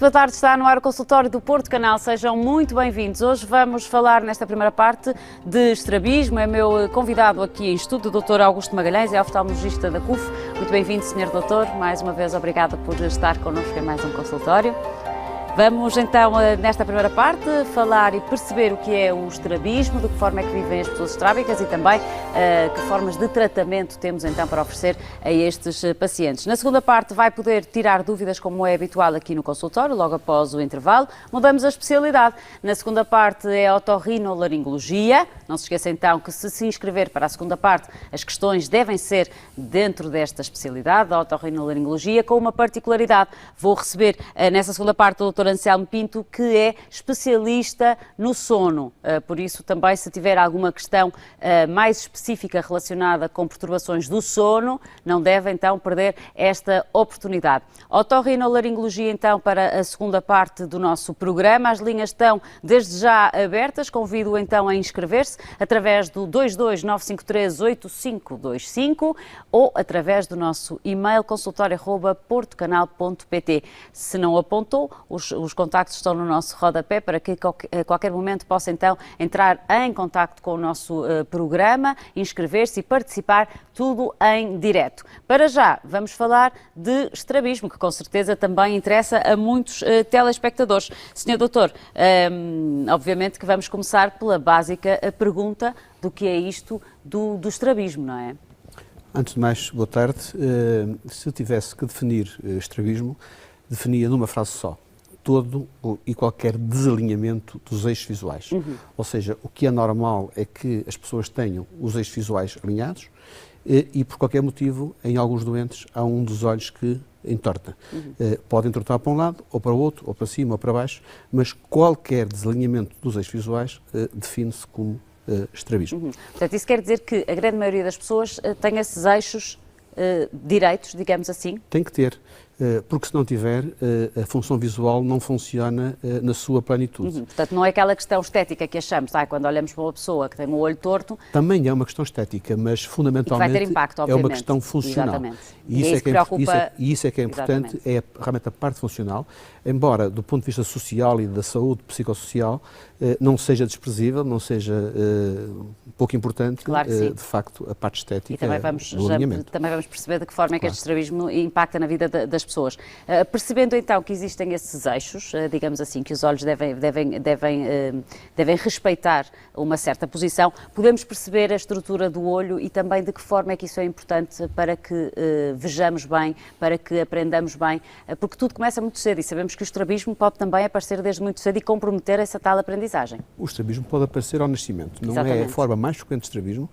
Muito boa tarde, está no ar o consultório do Porto Canal, sejam muito bem-vindos. Hoje vamos falar nesta primeira parte de estrabismo, é meu convidado aqui em estudo, o Dr. Augusto Magalhães, é oftalmologista da CUF. Muito bem-vindo, Sr. Doutor, mais uma vez obrigada por estar connosco em mais um consultório. Vamos então, nesta primeira parte, falar e perceber o que é o estrabismo, de que forma é que vivem as pessoas estrábicas e também que formas de tratamento temos então para oferecer a estes pacientes. Na segunda parte vai poder tirar dúvidas, como é habitual aqui no consultório, logo após o intervalo. Mudamos a especialidade. Na segunda parte é otorrinolaringologia. Não se esqueça então que se inscrever para a segunda parte, as questões devem ser dentro desta especialidade, da otorrinolaringologia, com uma particularidade. Vou receber nessa segunda parte o Dr. Anselmo Pinto, que é especialista no sono. Por isso, também, se tiver alguma questão mais específica relacionada com perturbações do sono, não deve, então, perder esta oportunidade. Otorrinolaringologia, então, para a segunda parte do nosso programa. As linhas estão, desde já, abertas. Convido, então, a inscrever-se através do 229538525 ou através do nosso e-mail consultório@portocanal.pt. Se não apontou, os contactos estão no nosso rodapé para que a qualquer momento possa então entrar em contacto com o nosso programa, inscrever-se e participar, tudo em direto. Para já, vamos falar de estrabismo, que com certeza também interessa a muitos telespectadores. Senhor Doutor, obviamente que vamos começar pela básica pergunta do que é isto do estrabismo, não é? Antes de mais, boa tarde. Se eu tivesse que definir estrabismo, definia numa frase só: todo e qualquer desalinhamento dos eixos visuais. Ou seja, o que é normal é que as pessoas tenham os eixos visuais alinhados e por qualquer motivo, em alguns doentes, há um dos olhos que entorta. Pode entortar para um lado, ou para o outro, ou para cima, ou para baixo, mas qualquer desalinhamento dos eixos visuais define-se como estrabismo. Portanto, isso quer dizer que a grande maioria das pessoas tem esses eixos direitos, digamos assim? Tem que ter, porque se não tiver, a função visual não funciona na sua plenitude. Portanto, não é aquela questão estética que achamos, quando olhamos para uma pessoa que tem um olho torto... Também é uma questão estética, mas fundamentalmente vai ter impacto, é obviamente. uma questão funcional. Exatamente. E isso é que é importante, é realmente a parte funcional, embora do ponto de vista social e da saúde psicossocial não seja desprezível, não seja pouco importante, claro que sim. De facto, a parte estética e também vamos perceber de que forma é que este estrabismo impacta na vida das pessoas. Percebendo então que existem esses eixos, digamos assim, que os olhos devem respeitar uma certa posição, podemos perceber a estrutura do olho e também de que forma é que isso é importante para que vejamos bem, para que aprendamos bem, porque tudo começa muito cedo e sabemos que o estrabismo pode também aparecer desde muito cedo e comprometer essa tal aprendizagem. O estrabismo pode aparecer ao nascimento, não Exatamente. É a forma mais frequente de estrabismo.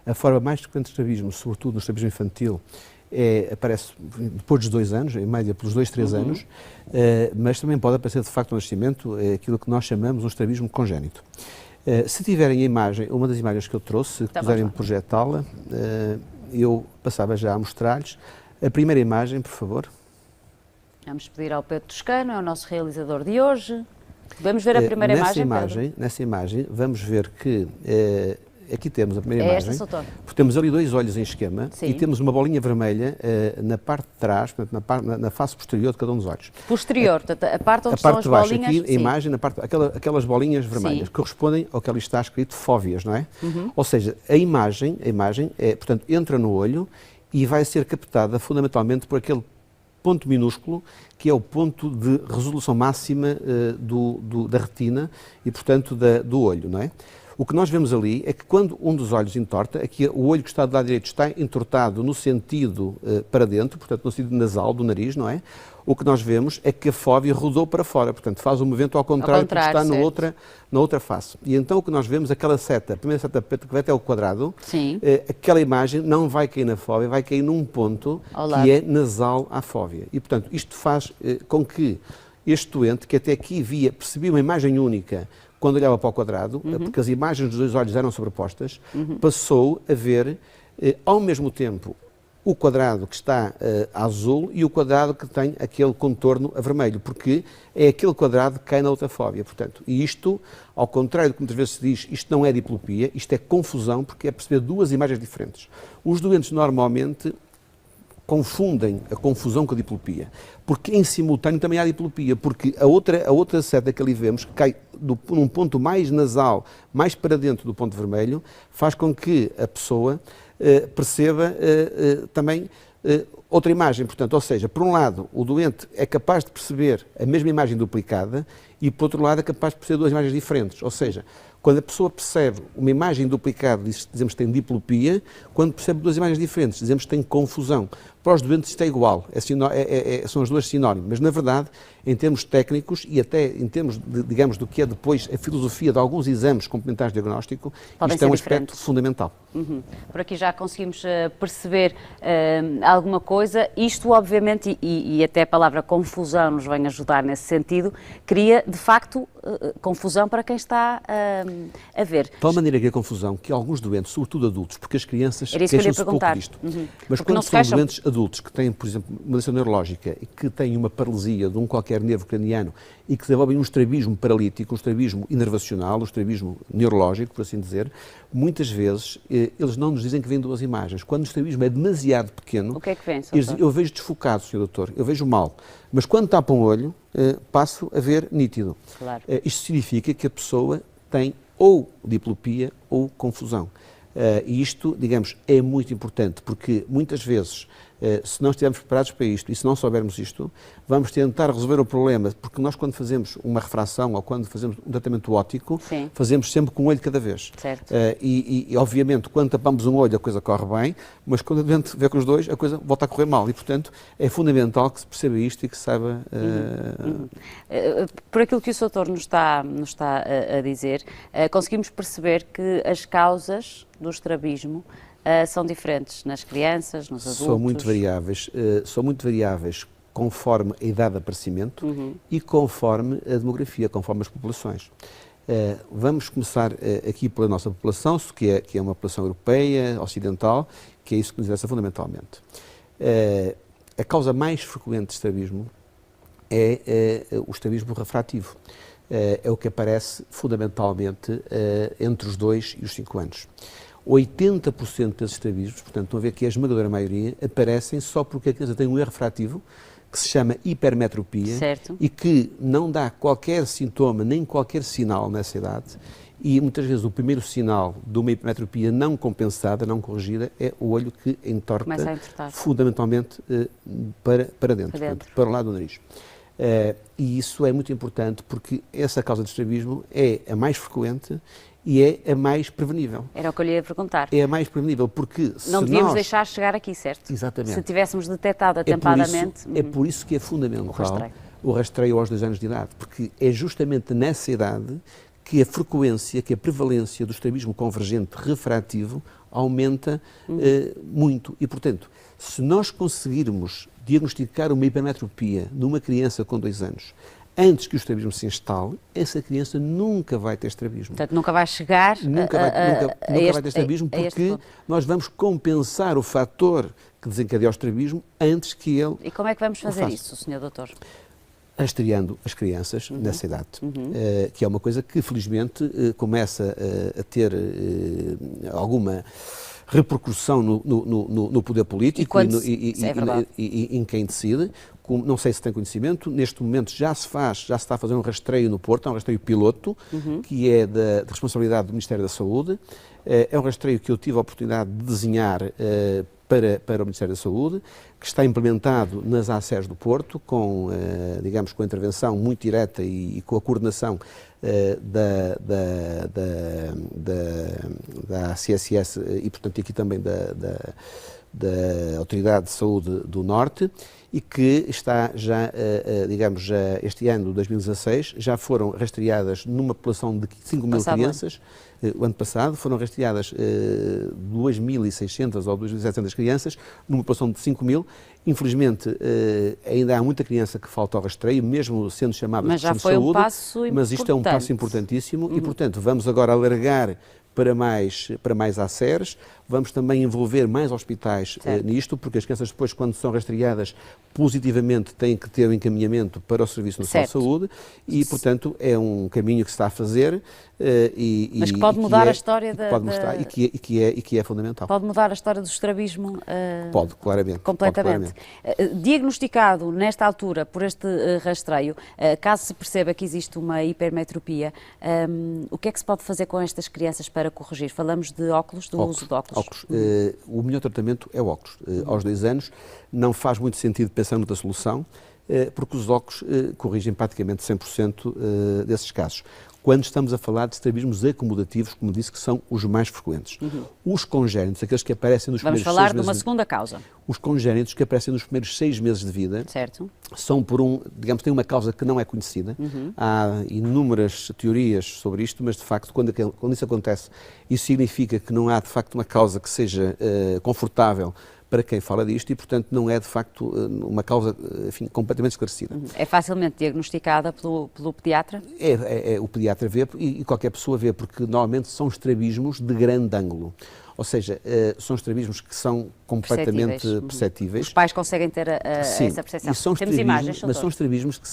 A forma mais frequente de estrabismo, sobretudo no estrabismo infantil, aparece depois dos 2 anos, em média pelos 2, 3 anos, mas também pode aparecer de facto ao nascimento, aquilo que nós chamamos um estrabismo congénito. Se tiverem a imagem, uma das imagens que eu trouxe, se quiserem projetá-la, eu passava já a mostrar-lhes. A primeira imagem, por favor. Vamos pedir ao Pedro Toscano, é o nosso realizador de hoje. Vamos ver a primeira imagem. Nessa imagem, vamos ver que aqui temos a primeira imagem. Esta, doutor? Porque temos ali 2 olhos em esquema. Sim. E temos uma bolinha vermelha na parte de trás, portanto, na face posterior de cada um dos olhos. Posterior, portanto, a parte onde estão as bolinhas. Aqui, a imagem, aquelas bolinhas vermelhas, que correspondem ao que ali está escrito fóbias, não é? Ou seja, a imagem portanto, entra no olho e vai ser captada fundamentalmente por aquele ponto minúsculo, que é o ponto de resolução máxima da retina e, portanto, do olho, não é? O que nós vemos ali é que quando um dos olhos entorta, aqui o olho que está do lado direito está entortado no sentido para dentro, portanto, no sentido nasal do nariz, não é? O que nós vemos é que a fóvea rodou para fora, portanto, faz um movimento ao contrário do que está na outra face. E então o que nós vemos, aquela seta, a primeira seta preta que vai até ao quadrado, aquela imagem não vai cair na fóvea, vai cair num ponto que é nasal à fóvea. E, portanto, isto faz com que este doente, que até aqui percebia uma imagem única quando olhava para o quadrado, porque as imagens dos 2 olhos eram sobrepostas, passou a ver, ao mesmo tempo, o quadrado que está azul e o quadrado que tem aquele contorno a vermelho, porque é aquele quadrado que cai na otafóbia, portanto. E isto, ao contrário do que muitas vezes se diz, isto não é diplopia, isto é confusão, porque é perceber 2 imagens diferentes. Os doentes normalmente confundem a confusão com a diplopia, porque em simultâneo também há diplopia, porque a outra seta que ali vemos, que cai num ponto mais nasal, mais para dentro do ponto vermelho, faz com que a pessoa perceba também outra imagem. Portanto, ou seja, por um lado, o doente é capaz de perceber a mesma imagem duplicada e, por outro lado, é capaz de perceber duas imagens diferentes. Ou seja, quando a pessoa percebe uma imagem duplicada, dizemos que tem diplopia. Quando percebe duas imagens diferentes, dizemos que tem confusão. Para os doentes isto é igual, são as duas sinónimos, mas na verdade, em termos técnicos e até em termos, digamos, do que é depois a filosofia de alguns exames complementares de diagnóstico, isto é um aspecto fundamental. Por aqui já conseguimos perceber alguma coisa. Isto, obviamente, e até a palavra confusão nos vem ajudar nesse sentido, cria, de facto, confusão para quem está a ver. De tal maneira que a confusão que alguns doentes, sobretudo adultos, porque as crianças queixam-se pouco disto, mas porque quando são doentes adultos que têm, por exemplo, uma doença neurológica e que têm uma paralisia de um qualquer nervo craniano e que desenvolvem um estrabismo paralítico, um estrabismo inervacional, um estrabismo neurológico, por assim dizer, muitas vezes eles não nos dizem que vêm duas imagens. Quando o estrabismo é demasiado pequeno, o que é que vem, eles dizem, eu vejo desfocado, Sr. Doutor, eu vejo mal, mas quando tapam o olho, passo a ver nítido. Claro. Isto significa que a pessoa tem ou diplopia ou confusão. E isto, digamos, é muito importante, porque muitas vezes, se não estivermos preparados para isto e se não soubermos isto, vamos tentar resolver o problema, porque nós quando fazemos uma refração ou quando fazemos um tratamento óptico, Sim. fazemos sempre com um olho cada vez. Certo. E obviamente, quando tapamos um olho a coisa corre bem, mas quando a gente vê com os dois, a coisa volta a correr mal. E, portanto, é fundamental que se perceba isto e que se saiba... Por aquilo que o Sr. nos está a dizer, conseguimos perceber que as causas do estrabismo são diferentes nas crianças, nos adultos? São muito variáveis conforme a idade de aparecimento e conforme a demografia, conforme as populações. Vamos começar aqui pela nossa população, que é uma população europeia, ocidental, que é isso que nos interessa fundamentalmente. A causa mais frequente de estrabismo é o estrabismo refrativo. É o que aparece fundamentalmente entre os 2 e os 5 anos. 80% desses estrabismos, portanto, estão a ver que a esmagadora maioria, aparecem só porque a criança tem um erro refrativo que se chama hipermetropia. Certo. E que não dá qualquer sintoma nem qualquer sinal nessa idade. E muitas vezes o primeiro sinal de uma hipermetropia não compensada, não corrigida, é o olho que entorta fundamentalmente para dentro, portanto, para o lado do nariz. E isso é muito importante porque essa causa de estrabismo é a mais frequente e é a mais prevenível. Era o que eu lhe ia perguntar. É a mais prevenível porque não devíamos deixar chegar aqui, certo? Exatamente. Se tivéssemos detectado atempadamente... É por isso que é fundamental o rastreio aos 2 anos de idade, porque é justamente nessa idade que a frequência, que a prevalência do estrabismo convergente refrativo aumenta muito. E, portanto, se nós conseguirmos diagnosticar uma hipermetropia numa criança com 2 anos, antes que o estrabismo se instale, essa criança nunca vai ter estrabismo. Portanto, nunca vai chegar nunca vai ter estrabismo porque nós vamos compensar o fator que desencadeia o estrabismo antes que ele... E como é que vamos fazer isso, Sr. Doutor? Rastreando as crianças nessa idade, que é uma coisa que felizmente começa a ter alguma repercussão no poder político e em quem decide. Não sei se tem conhecimento, neste momento já se está a fazer um rastreio no Porto, é um rastreio piloto, que é de responsabilidade do Ministério da Saúde. É um rastreio que eu tive a oportunidade de desenhar para o Ministério da Saúde, que está implementado nas ACES do Porto, digamos, com a intervenção muito direta e com a coordenação da CSS e, portanto, aqui também da Autoridade de Saúde do Norte, e que está já, digamos, este ano, 2016, já foram rastreadas numa população de 5 mil crianças. O ano passado foram rastreadas 2.600 ou 2.700 crianças, numa população de 5 mil. Infelizmente, ainda há muita criança que falta ao rastreio, mesmo sendo chamada de questão de saúde. Mas já foi um passo importante. Mas isto é um passo importantíssimo e, portanto, vamos agora alargar para mais ACERs, vamos também envolver mais hospitais nisto, porque as crianças depois, quando são rastreadas positivamente, têm que ter o encaminhamento para o Serviço Nacional de Saúde e, portanto, é um caminho que se está a fazer mas que pode mudar a história e que é fundamental. Pode mudar a história do estrabismo? Pode, claramente. Completamente. Pode, claramente. Diagnosticado nesta altura por este rastreio, caso se perceba que existe uma hipermetropia, o que é que se pode fazer com estas crianças para corrigir? Falamos de óculos, do uso de óculos. O melhor tratamento é o óculos. Aos 2 anos não faz muito sentido pensar noutra solução, porque os óculos corrigem praticamente 100% desses casos. Quando estamos a falar de estrabismos acomodativos, como disse, que são os mais frequentes. Os congénitos, aqueles que aparecem nos primeiros 6 meses... Vamos falar de uma segunda causa. Os congénitos que aparecem nos primeiros 6 meses de vida são digamos, têm uma causa que não é conhecida. Há inúmeras teorias sobre isto, mas de facto, quando isso acontece, isso significa que não há de facto uma causa que seja confortável para quem fala disto e, portanto, não é de facto uma causa, enfim, completamente esclarecida. É facilmente diagnosticada pelo pediatra? O pediatra vê e qualquer pessoa vê, porque normalmente são estrabismos de grande ângulo. Ou seja, são estrabismos que são completamente perceptíveis. Os pais conseguem ter essa percepção. Temos imagens, mas são estrabismos que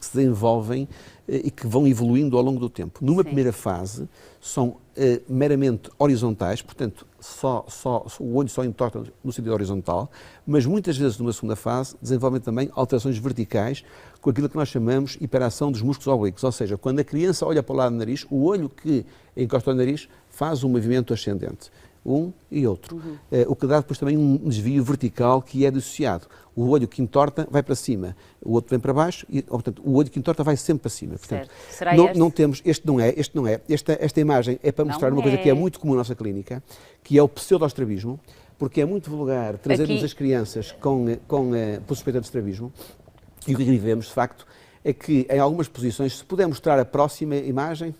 se desenvolvem e que vão evoluindo ao longo do tempo. Numa primeira fase, são meramente horizontais, portanto, o olho só entorta no sentido horizontal, mas muitas vezes numa segunda fase desenvolvem também alterações verticais com aquilo que nós chamamos hiperação dos músculos oblíquos, ou seja, quando a criança olha para o lado do nariz, o olho que encosta ao nariz faz um movimento ascendente, um e outro, o que dá depois também um desvio vertical que é dissociado. O olho que entorta vai para cima, o outro vem para baixo, e, portanto, o olho que entorta vai sempre para cima. Portanto, será não temos, este não é. Esta imagem é para mostrar uma coisa que é muito comum na nossa clínica, que é o pseudoestrabismo, porque é muito vulgar trazermos as crianças por suspeita de estrabismo, e o que vemos, de facto, é que em algumas posições, se puder mostrar a próxima imagem...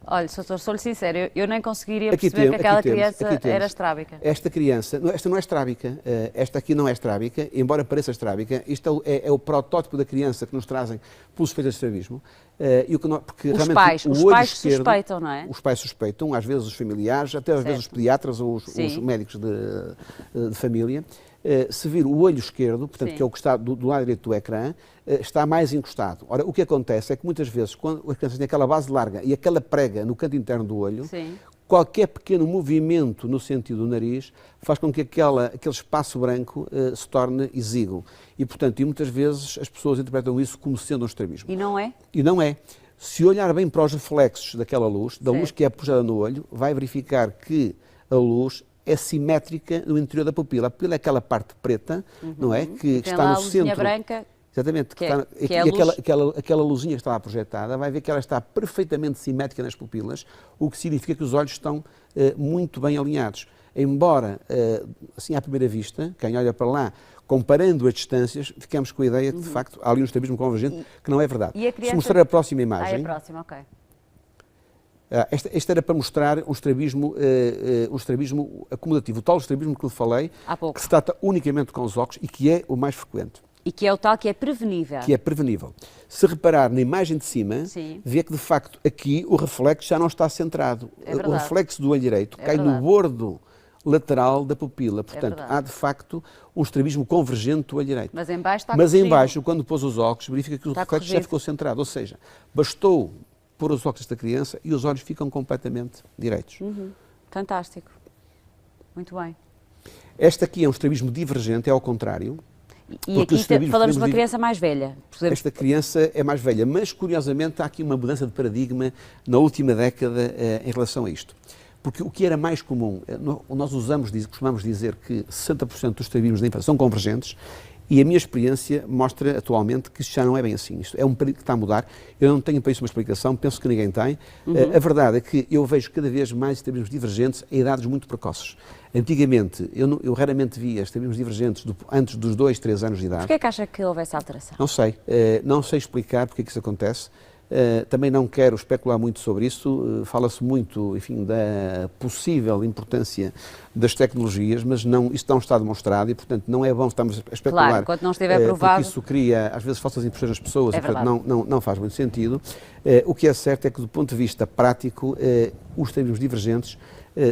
Olha, sou-lhe sincero, eu nem conseguiria perceber que aquela criança era estrábica. Esta não é estrábica, esta aqui não é estrábica, embora pareça estrábica, isto é o protótipo da criança que nos trazem pelo suspeito de estrabismo. Porque os pais suspeitam, não é? Os pais suspeitam, às vezes os familiares, até às vezes os pediatras ou os médicos de família. Se vir o olho esquerdo, portanto, que é o que está do lado direito do ecrã, está mais encostado. Ora, o que acontece é que muitas vezes, quando a criança tem aquela base larga e aquela prega no canto interno do olho, qualquer pequeno movimento no sentido do nariz faz com que aquele espaço branco se torne exíguo. E, portanto, muitas vezes as pessoas interpretam isso como sendo um estrabismo. E não é? E não é. Se olhar bem para os reflexos daquela luz, da luz que é puxada no olho, vai verificar que a luz é simétrica no interior da pupila. A pupila é aquela parte preta, não é? Que está no centro. Branca. Exatamente. Aquela luzinha que está lá projetada, vai ver que ela está perfeitamente simétrica nas pupilas, o que significa que os olhos estão muito bem alinhados. Embora, assim à primeira vista, quem olha para lá, comparando as distâncias, ficamos com a ideia que, de facto, há ali um estrabismo convergente, que não é verdade. E a criança... Se mostrar a próxima imagem... é a próxima, ok. Este era para mostrar um estrabismo acumulativo, o tal estrabismo que lhe falei, que se trata unicamente com os óculos e que é o mais frequente. E que é o tal que é prevenível. Que é prevenível. Se reparar na imagem de cima, vê que de facto aqui o reflexo já não está centrado. O reflexo do olho direito cai no bordo lateral da pupila. Portanto, há de facto um estrabismo convergente do olho direito. Mas em baixo está Mas em baixo, quando pôs os óculos, verifica que o reflexo já ficou centrado. Ou seja, bastou pôr os óculos desta criança e os olhos ficam completamente direitos. Fantástico. Muito bem. Este aqui é um estrabismo divergente, é ao contrário. E aqui falamos de uma criança mais velha. Esta criança é mais velha, mas curiosamente há aqui uma mudança de paradigma na última década em relação a isto. Porque o que era mais comum, nós costumamos dizer que 60% dos estrabismos da infância são convergentes, e a minha experiência mostra atualmente que isto já não é bem assim. Isto é um período que está a mudar. Eu não tenho para isso uma explicação, penso que ninguém tem. A verdade é que eu vejo cada vez mais estrabismos divergentes a idades muito precoces. Antigamente, eu raramente via estrabismos divergentes antes dos 2, 3 anos de idade. Porquê é que acha que houve essa alteração? Não sei. Não sei explicar porque é que isso acontece. Também não quero especular muito sobre isso, fala-se muito, enfim, da possível importância das tecnologias, mas isso não está demonstrado e, portanto, não é bom estarmos a especular. Claro, enquanto não estiver provado. Porque isso cria, às vezes, falsas impressões nas pessoas, É e, portanto, não faz muito sentido. O que é certo é que, do ponto de vista prático, os extremismos divergentes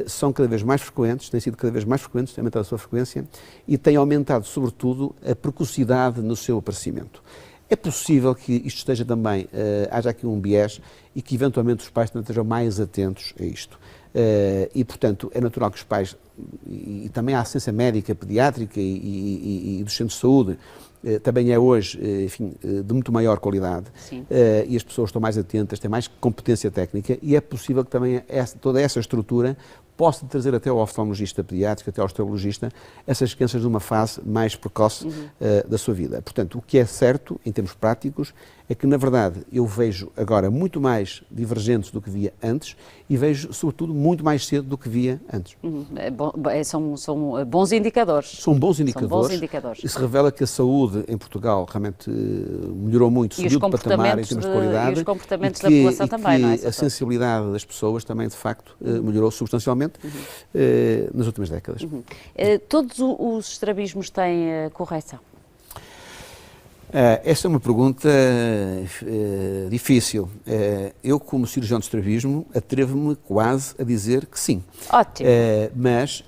são cada vez mais frequentes, têm sido cada vez mais frequentes, têm aumentado a sua frequência e têm aumentado, sobretudo, a precocidade no seu aparecimento. É possível que isto esteja também, haja aqui um biés e que eventualmente os pais também estejam mais atentos a isto. E, portanto, é natural que os pais, e também a assistência médica, pediátrica e dos centros de saúde, também é hoje, enfim, de muito maior qualidade e as pessoas estão mais atentas, têm mais competência técnica e é possível que também toda essa estrutura possa trazer até ao oftalmologista pediátrico, até ao oftalmologista, essas crianças de uma fase mais precoce da sua vida. Portanto, o que é certo, em termos práticos, é que, na verdade, eu vejo agora muito mais divergentes do que via antes e vejo, sobretudo, muito mais cedo do que via antes. São bons indicadores. São bons indicadores. São bons indicadores. Isso revela que a saúde em Portugal realmente melhorou muito, subiu de patamar em termos de qualidade. E os comportamentos da população também, não é? A sensibilidade das pessoas também, de facto, melhorou substancialmente nas últimas décadas. Todos os estrabismos têm correção? Essa é uma pergunta difícil. Eu, como cirurgião de estrabismo, atrevo-me quase a dizer que sim. Ótimo. Mas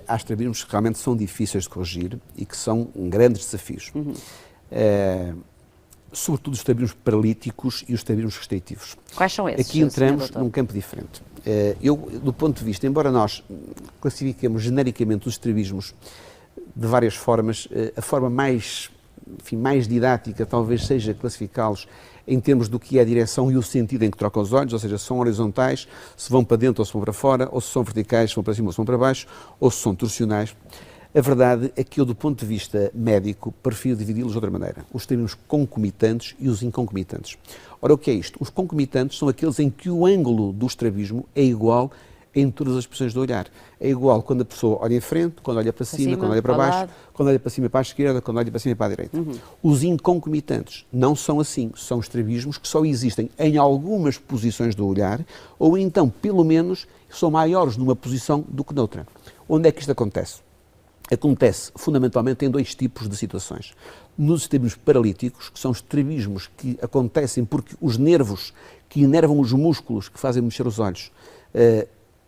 há estrabismos que realmente são difíceis de corrigir e que são grandes desafios. Sobretudo os estrabismos paralíticos e os estrabismos restritivos. Quais são esses? Aqui entramos num campo diferente. Eu, do ponto de vista, embora nós classifiquemos genericamente os estrabismos de várias formas, a forma mais didática talvez seja classificá-los em termos do que é a direção e o sentido em que trocam os olhos, ou seja, se são horizontais, se vão para dentro ou se vão para fora, ou se são verticais, se vão para cima ou se vão para baixo, ou se são torsionais. A verdade é que eu, do ponto de vista médico, prefiro dividi-los de outra maneira. Os termos concomitantes e os inconcomitantes. Ora, o que é isto? Os concomitantes são aqueles em que o ângulo do estrabismo é igual em todas as posições do olhar. É igual quando a pessoa olha em frente, quando olha para cima, quando olha para baixo, quando olha para cima e para a esquerda, quando olha para cima e para a direita. Os inconcomitantes não são assim. São estrabismos que só existem em algumas posições do olhar ou então, pelo menos, são maiores numa posição do que noutra. Onde é que isto acontece? Acontece fundamentalmente em dois tipos de situações. Nos estrabismos paralíticos, que são estrabismos que acontecem porque os nervos que inervam os músculos que fazem mexer os olhos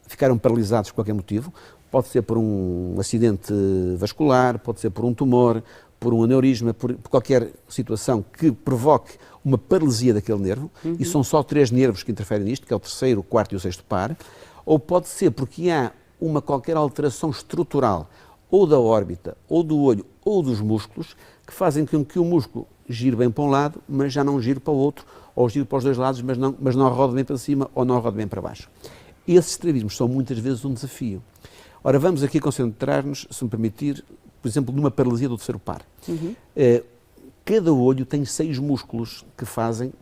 ficaram paralisados por qualquer motivo. Pode ser por um acidente vascular, pode ser por um tumor, por um aneurisma, por qualquer situação que provoque uma paralisia daquele nervo, e são só 3 nervos que interferem nisto, que é o terceiro, o quarto e o sexto par, ou pode ser porque há uma qualquer alteração estrutural, ou da órbita, ou do olho, ou dos músculos, que fazem com que o músculo gire bem para um lado, mas já não gire para o outro, ou gire para os dois lados, mas não rode bem para cima, ou não rode bem para baixo. Esses estrabismos são muitas vezes um desafio. Ora, vamos aqui concentrar-nos, se me permitir, por exemplo, numa paralisia do terceiro par. Cada olho tem 6 músculos que fazem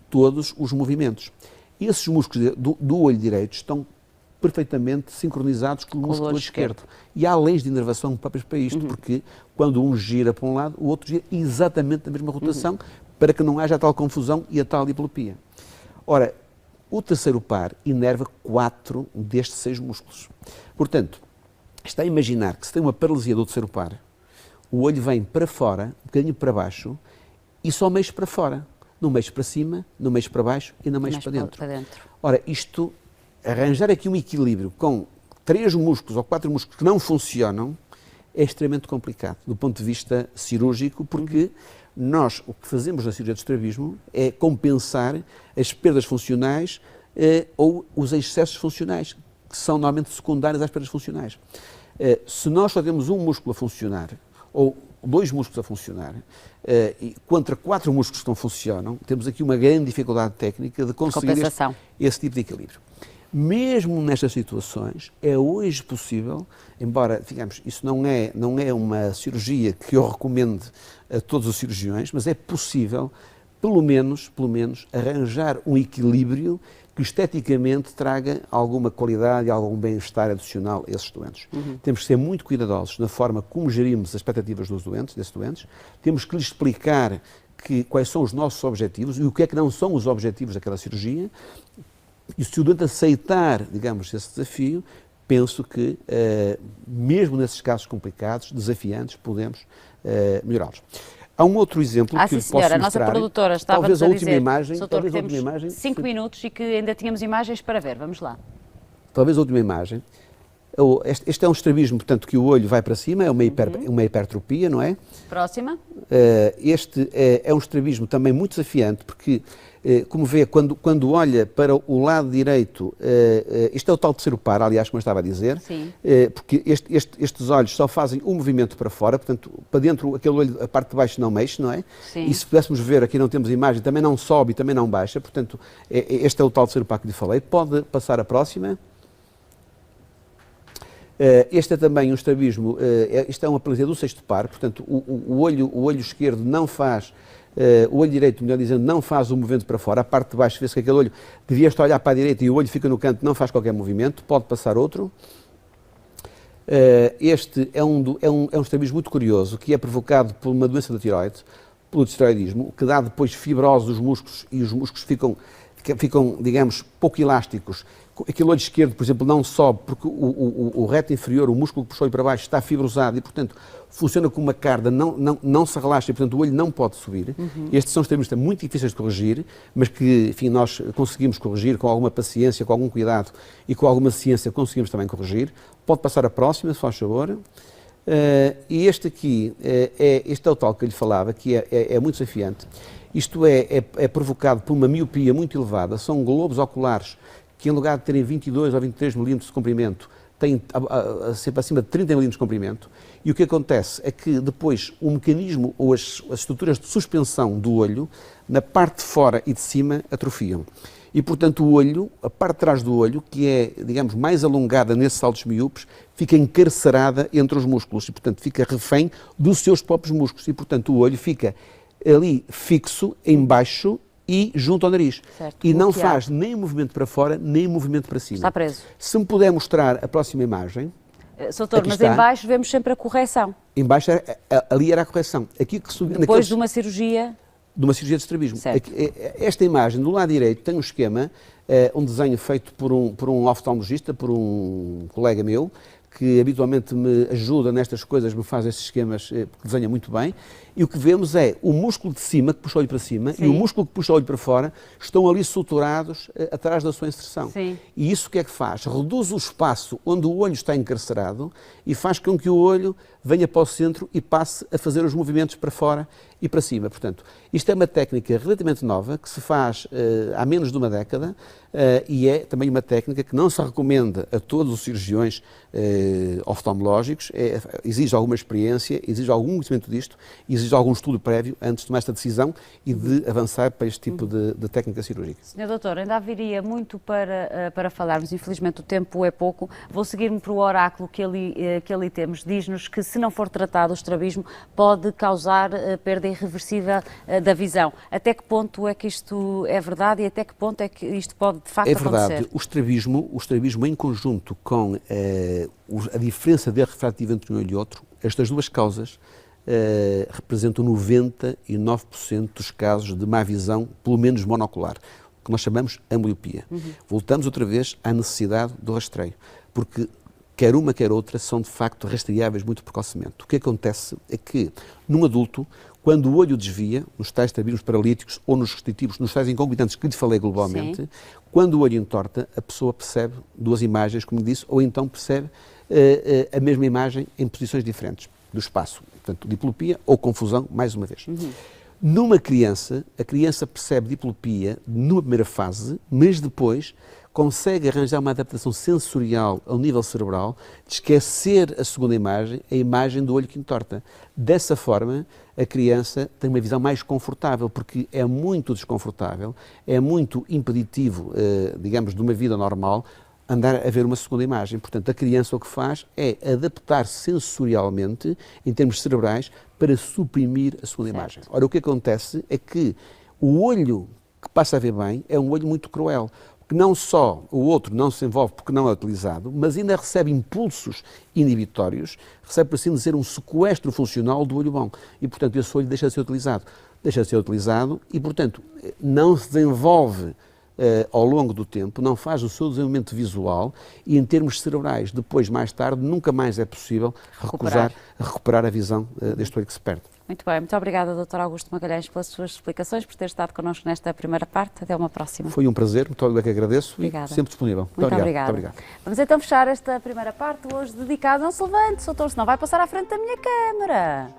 todos os movimentos. Esses músculos do olho direito estão perfeitamente sincronizados com o músculo esquerdo. E há leis de inervação próprias para isto, porque quando um gira para um lado, o outro gira exatamente na mesma rotação, para que não haja a tal confusão e a tal diplopia. Ora, o terceiro par inerva 4 destes 6 músculos. Portanto, está a imaginar que se tem uma paralisia do terceiro par, o olho vem para fora, um bocadinho para baixo, e só mexe para fora. Não mexe para cima, não mexe para baixo e não mexe para dentro. Ora, isto, arranjar aqui um equilíbrio com 3 músculos ou 4 músculos que não funcionam é extremamente complicado, do ponto de vista cirúrgico, porque nós, o que fazemos na cirurgia de estrabismo é compensar as perdas funcionais ou os excessos funcionais, que são normalmente secundários às perdas funcionais. Se nós só temos um músculo a funcionar, ou 2 músculos a funcionar, e contra 4 músculos que não funcionam, temos aqui uma grande dificuldade técnica de conseguir esse tipo de equilíbrio. Mesmo nestas situações, é hoje possível, embora, digamos, isso não é uma cirurgia que eu recomende a todos os cirurgiões, mas é possível, pelo menos, arranjar um equilíbrio que esteticamente traga alguma qualidade e algum bem-estar adicional a esses doentes. Temos que ser muito cuidadosos na forma como gerimos as expectativas desses doentes, temos que lhes explicar quais são os nossos objetivos e o que é que não são os objetivos daquela cirurgia. E se o doente aceitar, digamos, esse desafio, penso que, mesmo nesses casos complicados, desafiantes, podemos melhorá-los. Há um outro exemplo que sim, lhe senhora, posso mostrar. A nossa produtora estava-nos a dizer, talvez a última imagem, 5 minutos e que ainda tínhamos imagens para ver. Vamos lá. Talvez a última imagem. Este é um estrabismo, portanto, que o olho vai para cima, é uma hipertropia, não é? Próxima. Este é um estrabismo também muito desafiante, porque, como vê, quando olha para o lado direito, isto é o tal terceiro par, aliás, como eu estava a dizer, porque estes olhos só fazem um movimento para fora, portanto, para dentro, aquele olho, a parte de baixo não mexe, não é? Sim. E se pudéssemos ver, aqui não temos imagem, também não sobe e também não baixa, portanto, este é o tal terceiro par que lhe falei. Pode passar a próxima. Este é também um estrabismo, isto é uma paralisia do sexto par, portanto, o olho esquerdo não faz, o olho direito, melhor dizendo, não faz o movimento para fora, a parte de baixo vê-se que aquele olho devia estar a olhar para a direita e o olho fica no canto, não faz qualquer movimento. Pode passar outro. Este é um estrabismo muito curioso, que é provocado por uma doença da tiroide, pelo tiroidismo, o que dá depois fibrose dos músculos e os músculos ficam, digamos, pouco elásticos. Aquele olho esquerdo, por exemplo, não sobe porque o reto inferior, o músculo que puxou para baixo, está fibrosado e, portanto, funciona como uma carda, não se relaxa e, portanto, o olho não pode subir. Estes são estrabismos muito difíceis de corrigir, mas que, enfim, nós conseguimos corrigir com alguma paciência, com algum cuidado e com alguma ciência conseguimos também corrigir. Pode passar a próxima, se faz favor. E este aqui, este é o tal que eu lhe falava, que é muito desafiante. Isto é provocado por uma miopia muito elevada, são globos oculares que, em lugar de terem 22 ou 23 milímetros de comprimento, têm sempre acima de 30 milímetros de comprimento. E o que acontece é que depois o mecanismo ou as estruturas de suspensão do olho, na parte de fora e de cima, atrofiam. E, portanto, o olho, a parte de trás do olho, que é, digamos, mais alongada nesses saltos miúpes, fica encarcerada entre os músculos e, portanto, fica refém dos seus próprios músculos. E, portanto, o olho fica ali fixo, em baixo e junto ao nariz. Certo, e não faz nem movimento para fora, nem movimento para cima. Está preso. Se me puder mostrar a próxima imagem... Doutor, mas em baixo vemos sempre a correção. Em baixo, ali era a correção. Aqui que subiu, depois de uma cirurgia... De uma cirurgia de estrabismo. Certo. Esta imagem, do lado direito, tem um esquema, um desenho feito por um oftalmologista, por um colega meu, que habitualmente me ajuda nestas coisas, me faz esses esquemas, porque desenha muito bem, e o que vemos é o músculo de cima, que puxa o olho para cima, Sim. e o músculo que puxa o olho para fora, estão ali suturados atrás da sua inserção. Sim. E isso o que é que faz? Reduz o espaço onde o olho está encarcerado e faz com que o olho venha para o centro e passe a fazer os movimentos para fora e para cima. Portanto, isto é uma técnica relativamente nova, que se faz há menos de uma década, e é também uma técnica que não se recomenda a todos os cirurgiões oftalmológicos, exige alguma experiência, exige algum conhecimento disto, exige algum estudo prévio antes de tomar esta decisão e de avançar para este tipo de técnica cirúrgica. Senhor Doutor, ainda haveria muito para falarmos, infelizmente o tempo é pouco. Vou seguir-me para o oráculo que ali temos. Diz-nos que, se não for tratado, o estrabismo pode causar perda irreversível da visão. Até que ponto é que isto é verdade e até que ponto é que isto pode de facto acontecer? É verdade. O estrabismo em conjunto com a diferença de refrativo entre um olho e outro, estas duas causas representam 99% dos casos de má visão, pelo menos monocular, o que nós chamamos ambliopia. Voltamos outra vez à necessidade do rastreio, porque quer uma, quer outra, são de facto rastreáveis muito precocemente. O que acontece é que, num adulto, quando o olho desvia, nos tais estrabismos paralíticos ou nos restritivos, nos tais inconcomitantes que lhe falei globalmente, Sim. quando o olho entorta, a pessoa percebe duas imagens, como disse, ou então percebe a mesma imagem em posições diferentes do espaço. Portanto, diplopia ou confusão, mais uma vez. Numa criança, a criança percebe diplopia numa primeira fase, mas depois consegue arranjar uma adaptação sensorial ao nível cerebral de esquecer a segunda imagem, a imagem do olho que entorta. Dessa forma, a criança tem uma visão mais confortável, porque é muito desconfortável, é muito impeditivo, digamos, de uma vida normal, andar a ver uma segunda imagem. Portanto, a criança o que faz é adaptar sensorialmente, em termos cerebrais, para suprimir a segunda imagem. Ora, o que acontece é que o olho que passa a ver bem é um olho muito cruel, que não só o outro não se envolve porque não é utilizado, mas ainda recebe impulsos inibitórios, recebe, por assim dizer, um sequestro funcional do olho bom. E, portanto, esse olho deixa de ser utilizado. deixa de ser utilizado e, portanto, não se desenvolve ao longo do tempo, não faz o seu desenvolvimento visual e, em termos cerebrais, depois, mais tarde, nunca mais é possível recuperar a visão deste olho que se perde. Muito bem, muito obrigada, Dr. Augusto Magalhães, pelas suas explicações, por ter estado connosco nesta primeira parte. Até uma próxima. Foi um prazer, muito obrigado, que agradeço. Obrigada. E sempre disponível. Muito obrigada. Vamos então fechar esta primeira parte, hoje dedicada. Não se levante, doutor, senão vai passar à frente da minha câmara.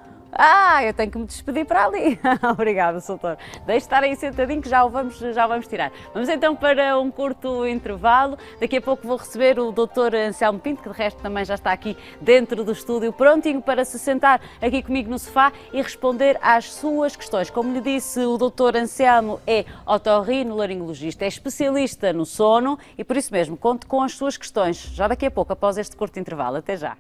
Eu tenho que me despedir para ali. Obrigada, doutor. Deixe estar aí sentadinho que já vamos tirar. Vamos então para um curto intervalo. Daqui a pouco vou receber o doutor Anselmo Pinto, que de resto também já está aqui dentro do estúdio, prontinho para se sentar aqui comigo no sofá e responder às suas questões. Como lhe disse, o doutor Anselmo é otorrinolaringologista, é especialista no sono e por isso mesmo conto com as suas questões. Já daqui a pouco, após este curto intervalo. Até já.